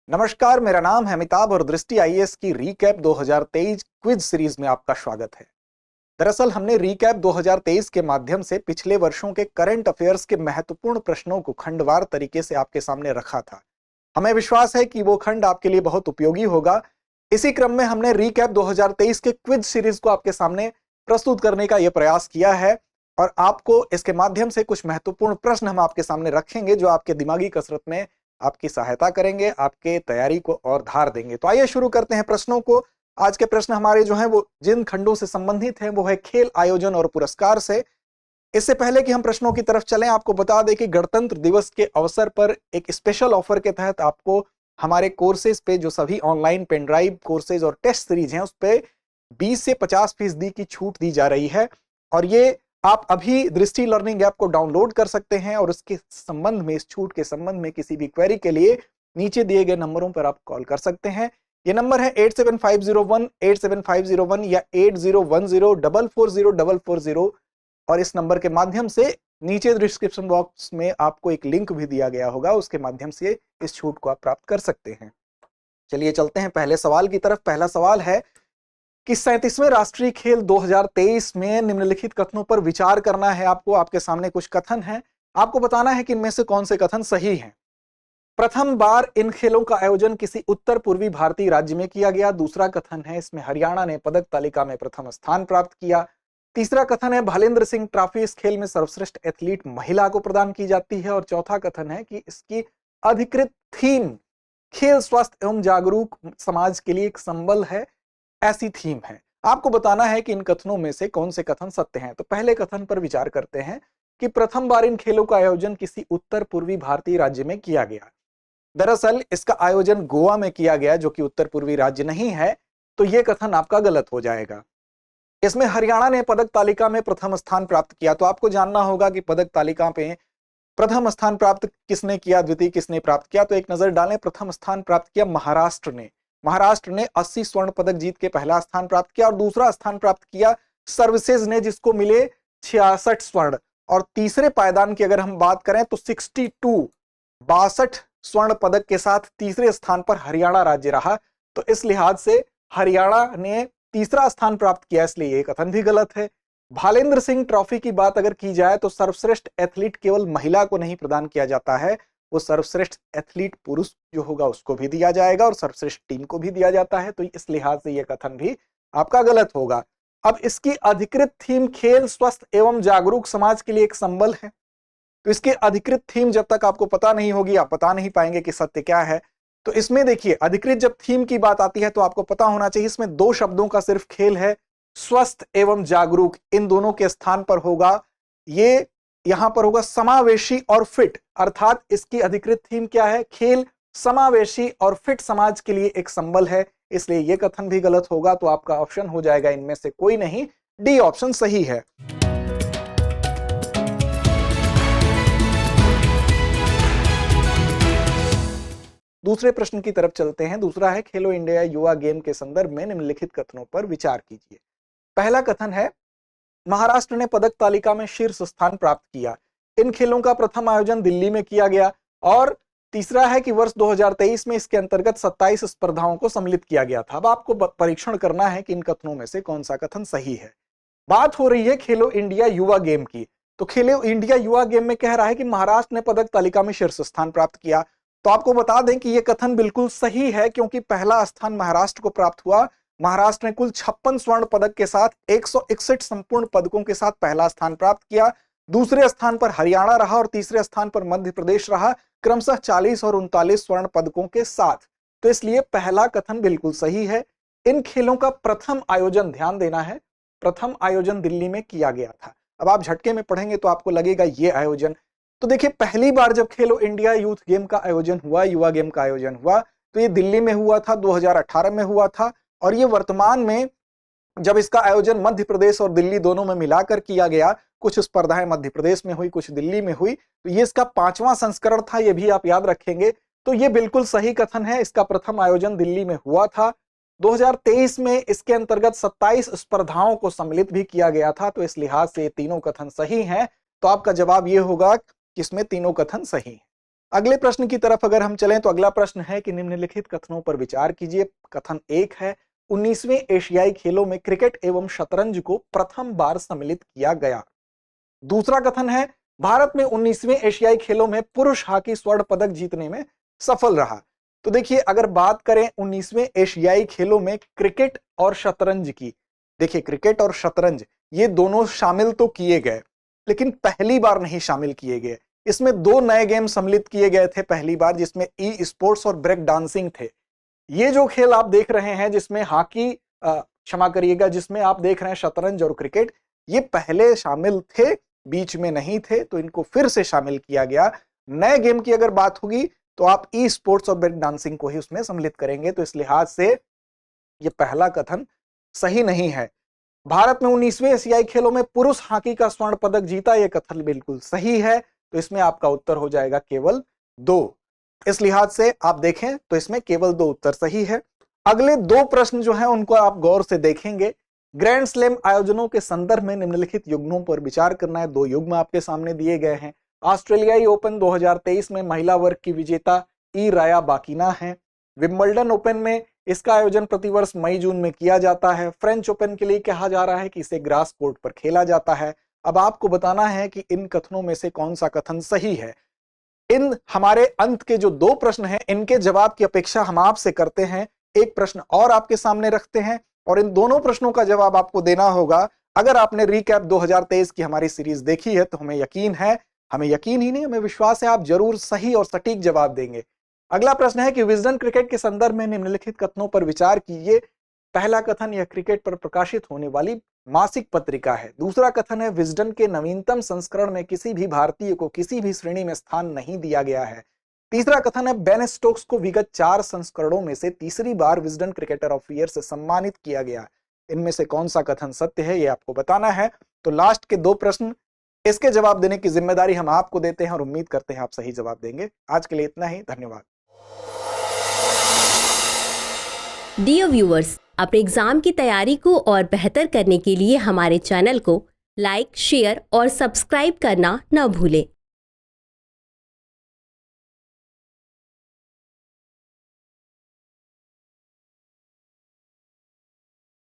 नमस्कार, मेरा नाम है अमिताभ और दृष्टि आईएएस की रीकैप 2023 क्विज सीरीज में आपका स्वागत है। दरअसल हमने रीकैप 2023 के माध्यम से पिछले वर्षों के करंट अफेयर्स के महत्वपूर्ण प्रश्नों को खंडवार तरीके से आपके सामने रखा था। हमें विश्वास है कि वो खंड आपके लिए बहुत उपयोगी होगा। इसी क्रम में हमने रीकैप 2023 के क्विज सीरीज को आपके सामने प्रस्तुत करने का यह प्रयास किया है और आपको इसके माध्यम से कुछ महत्वपूर्ण प्रश्न हम आपके सामने रखेंगे जो आपके दिमागी कसरत में आपकी सहायता करेंगे, आपके तैयारी को और धार देंगे। तो आइए शुरू करते हैं प्रश्नों को। आज के प्रश्न हमारे जो हैं वो जिन खंडों से संबंधित हैं वो है खेल आयोजन और पुरस्कार से। इससे पहले कि हम प्रश्नों की तरफ चलें, आपको बता दें कि गणतंत्र दिवस के अवसर पर एक स्पेशल ऑफर के तहत आपको हमारे कोर्सेज पे जो सभी ऑनलाइन पेन ड्राइव कोर्सेज और टेस्ट सीरीज हैं उस पे 20 से 50% की छूट दी जा रही है और ये आप अभी दृष्टि लर्निंग ऐप को डाउनलोड कर सकते हैं और इसके संबंध में, इस छूट के संबंध में किसी भी क्वेरी के लिए नीचे दिए गए नंबरों पर आप कॉल कर सकते हैं। ये नंबर है 8750187501 या 8010440440 और इस नंबर के माध्यम से नीचे डिस्क्रिप्शन बॉक्स में आपको एक लिंक भी दिया गया होगा, उसके माध्यम से इस छूट को आप प्राप्त कर सकते हैं। चलिए चलते हैं पहले सवाल की तरफ। पहला सवाल है कि 37वें राष्ट्रीय खेल 2023 में निम्नलिखित कथनों पर विचार करना है आपको। आपके सामने कुछ कथन हैं, आपको बताना है कि इनमें से कौन से कथन सही हैं। प्रथम बार इन खेलों का आयोजन किसी उत्तर पूर्वी भारतीय राज्य में किया गया। दूसरा कथन है इसमें हरियाणा ने पदक तालिका में प्रथम स्थान प्राप्त किया। तीसरा कथन है भालेंद्र सिंह ट्रॉफी इस खेल में सर्वश्रेष्ठ एथलीट महिला को प्रदान की जाती है। और चौथा कथन है कि इसकी अधिकृत थीम खेल स्वस्थ एवं जागरूक समाज के लिए एक संबल है, ऐसी थीम है। आपको बताना है कि इन कथनों में से कौन से कथन सत्य हैं। तो पहले कथन पर विचार करते हैं कि प्रथम बार इन खेलों का आयोजन किसी उत्तर पूर्वी भारतीय राज्य में किया गया। दरअसल इसका आयोजन गोवा में किया गया जो कि उत्तर पूर्वी राज्य नहीं है, तो यह कथन आपका गलत हो जाएगा। इसमें हरियाणा ने पदक तालिका में प्रथम स्थान प्राप्त किया, तो आपको जानना होगा कि पदक तालिका पे प्रथम स्थान प्राप्त किसने किया, द्वितीय किसने प्राप्त किया। तो एक नजर डालें, प्रथम स्थान प्राप्त किया महाराष्ट्र ने। महाराष्ट्र ने 80 स्वर्ण पदक जीत के पहला स्थान प्राप्त किया और दूसरा स्थान प्राप्त किया सर्विसेज ने, जिसको मिले 66 स्वर्ण। और तीसरे पायदान की अगर हम बात करें तो 62 स्वर्ण पदक के साथ तीसरे स्थान पर हरियाणा राज्य रहा। तो इस लिहाज से हरियाणा ने तीसरा स्थान प्राप्त किया, इसलिए यह कथन भी गलत है। भालेंद्र सिंह ट्रॉफी की बात अगर की जाए तो सर्वश्रेष्ठ एथलीट केवल महिला को नहीं प्रदान किया जाता है, वो सर्वश्रेष्ठ एथलीट पुरुष जो होगा उसको भी दिया जाएगा और सर्वश्रेष्ठ टीम को भी दिया जाता है। तो इस लिहाज से यह कथन भी आपका गलत होगा। अब इसकी अधिकृत थीम खेल स्वस्थ एवं जागरूक समाज के लिए एक संबल है, तो इसकी अधिकृत थीम जब तक आपको पता नहीं होगी आप बता नहीं पाएंगे कि सत्य क्या है। तो इसमें देखिए, अधिकृत जब थीम की बात आती है तो आपको पता होना चाहिए इसमें दो शब्दों का सिर्फ खेल है, स्वस्थ एवं जागरूक। इन दोनों के स्थान पर होगा, ये यहां पर होगा समावेशी और फिट, अर्थात इसकी अधिकृत थीम क्या है, खेल समावेशी और फिट समाज के लिए एक संबल है, इसलिए यह कथन भी गलत होगा। तो आपका ऑप्शन हो जाएगा इनमें से कोई नहीं, डी ऑप्शन सही है। दूसरे प्रश्न की तरफ चलते हैं। दूसरा है खेलो इंडिया युवा गेम के संदर्भ में निम्नलिखित कथनों पर विचार कीजिए। पहला कथन है महाराष्ट्र ने पदक तालिका में शीर्ष स्थान प्राप्त किया। इन खेलों का प्रथम आयोजन दिल्ली में किया गया। और तीसरा है कि वर्ष 2023 में इसके अंतर्गत 27 स्पर्धाओं को सम्मिलित किया गया था। अब आपको परीक्षण करना है कि इन कथनों में से कौन सा कथन सही है। बात हो रही है खेलो इंडिया युवा गेम की, तो खेलो इंडिया युवा गेम में कह रहा है कि महाराष्ट्र ने पदक तालिका में शीर्ष स्थान प्राप्त किया। तो आपको बता दें कि यह कथन बिल्कुल सही है, क्योंकि पहला स्थान महाराष्ट्र को प्राप्त हुआ। महाराष्ट्र ने कुल 56 स्वर्ण पदक के साथ 161 संपूर्ण पदकों के साथ पहला स्थान प्राप्त किया। दूसरे स्थान पर हरियाणा रहा और तीसरे स्थान पर मध्य प्रदेश रहा, क्रमशः 40 और 39 स्वर्ण पदकों के साथ। तो इसलिए पहला कथन बिल्कुल सही है। इन खेलों का प्रथम आयोजन, ध्यान देना है, प्रथम आयोजन दिल्ली में किया गया था। अब आप झटके में पढ़ेंगे तो आपको लगेगा ये आयोजन, तो देखिए पहली बार जब खेलो इंडिया यूथ गेम का आयोजन हुआ, युवा गेम का आयोजन हुआ, तो ये दिल्ली में हुआ था, 2018 में हुआ था। और ये वर्तमान में जब इसका आयोजन मध्य प्रदेश और दिल्ली दोनों में मिलाकर किया गया, कुछ स्पर्धाएं मध्य प्रदेश में हुई, कुछ दिल्ली में हुई, तो ये इसका 5वां संस्करण था, ये भी आप याद रखेंगे। तो ये बिल्कुल सही कथन है, इसका प्रथम आयोजन दिल्ली में हुआ था। 2023 में इसके अंतर्गत 27 स्पर्धाओं को सम्मिलित भी किया गया था। तो इस लिहाज से तीनों कथन सही हैं। तो आपका जवाब ये होगा कि इसमें तीनों कथन सही हैं। अगले प्रश्न की तरफ अगर हम चलें तो अगला प्रश्न है कि निम्नलिखित कथनों पर विचार कीजिए। कथन 1 है 19वें एशियाई खेलों में क्रिकेट एवं शतरंज को प्रथम बार सम्मिलित किया गया। दूसरा कथन है भारत में 19वें एशियाई खेलों में पुरुष हॉकी स्वर्ण पदक जीतने में सफल रहा। तो देखिए, अगर बात करें 19वें एशियाई खेलों में क्रिकेट और शतरंज की, देखिए क्रिकेट और शतरंज ये दोनों शामिल तो किए गए, लेकिन पहली बार नहीं शामिल किए गए। इसमें 2 नए गेम सम्मिलित किए गए थे पहली बार, जिसमें ई स्पोर्ट्स और ब्रेक डांसिंग थे। ये जो खेल आप देख रहे हैं जिसमें हॉकी, क्षमा करिएगा, जिसमें आप देख रहे हैं शतरंज और क्रिकेट, ये पहले शामिल थे, बीच में नहीं थे, तो इनको फिर से शामिल किया गया। नए गेम की अगर बात होगी तो आप ई स्पोर्ट्स और ब्रेक डांसिंग को ही उसमें सम्मिलित करेंगे। तो इस लिहाज से ये पहला कथन सही नहीं है। भारत में 19वें एशियाई खेलों में पुरुष हॉकी का स्वर्ण पदक जीता, यह कथन बिल्कुल सही है। तो इसमें आपका उत्तर हो जाएगा केवल 2। इस लिहाज से आप देखें तो इसमें केवल 2 उत्तर सही है। अगले 2 प्रश्न जो हैं उनको आप गौर से देखेंगे। ग्रैंड स्लैम आयोजनों के संदर्भ में निम्नलिखित युग्मों पर विचार करना है। 2 युग्म आपके सामने दिए गए हैं। ऑस्ट्रेलियाई ओपन 2023 में महिला वर्ग की विजेता ई राया बाकिना है। विंबलडन ओपन में इसका आयोजन प्रतिवर्ष मई जून में किया जाता है। फ्रेंच ओपन के लिए कहा जा रहा है कि इसे ग्रास कोर्ट पर खेला जाता है। अब आपको बताना है कि इन कथनों में से कौन सा कथन सही है। इन हमारे अंत के जो 2 प्रश्न हैं, इनके जवाब की अपेक्षा हम आपसे करते हैं। एक प्रश्न और आपके सामने रखते हैं और इन दोनों प्रश्नों का जवाब आपको देना होगा। अगर आपने रिकैप 2023 की हमारी सीरीज देखी है तो हमें यकीन ही नहीं, हमें विश्वास है आप जरूर सही और सटीक जवाब देंगे। अगला प्रश्न है कि विजडन क्रिकेट के संदर्भ में निम्नलिखित कथनों पर विचार कीजिए। पहला कथन, यह क्रिकेट पर प्रकाशित होने वाली मासिक पत्रिका है। दूसरा कथन है विजडन के नवीनतम संस्करण में किसी भी भारतीय को किसी भी श्रेणी में स्थान नहीं दिया गया है। तीसरा कथन है बेन स्टोक्स को विगत 4 संस्करणों में से तीसरी बार विजडन क्रिकेटर ऑफ ईयर से सम्मानित किया गया। इनमें से कौन सा कथन सत्य है, यह आपको बताना है। तो लास्ट के 2 प्रश्न, इसके जवाब देने की जिम्मेदारी हम आपको देते हैं और उम्मीद करते हैं आप सही जवाब देंगे। आज के लिए इतना ही, धन्यवाद। डियर व्यूअर्स, अपने एग्जाम की तैयारी को और बेहतर करने के लिए हमारे चैनल को लाइक, शेयर और सब्सक्राइब करना न भूलें।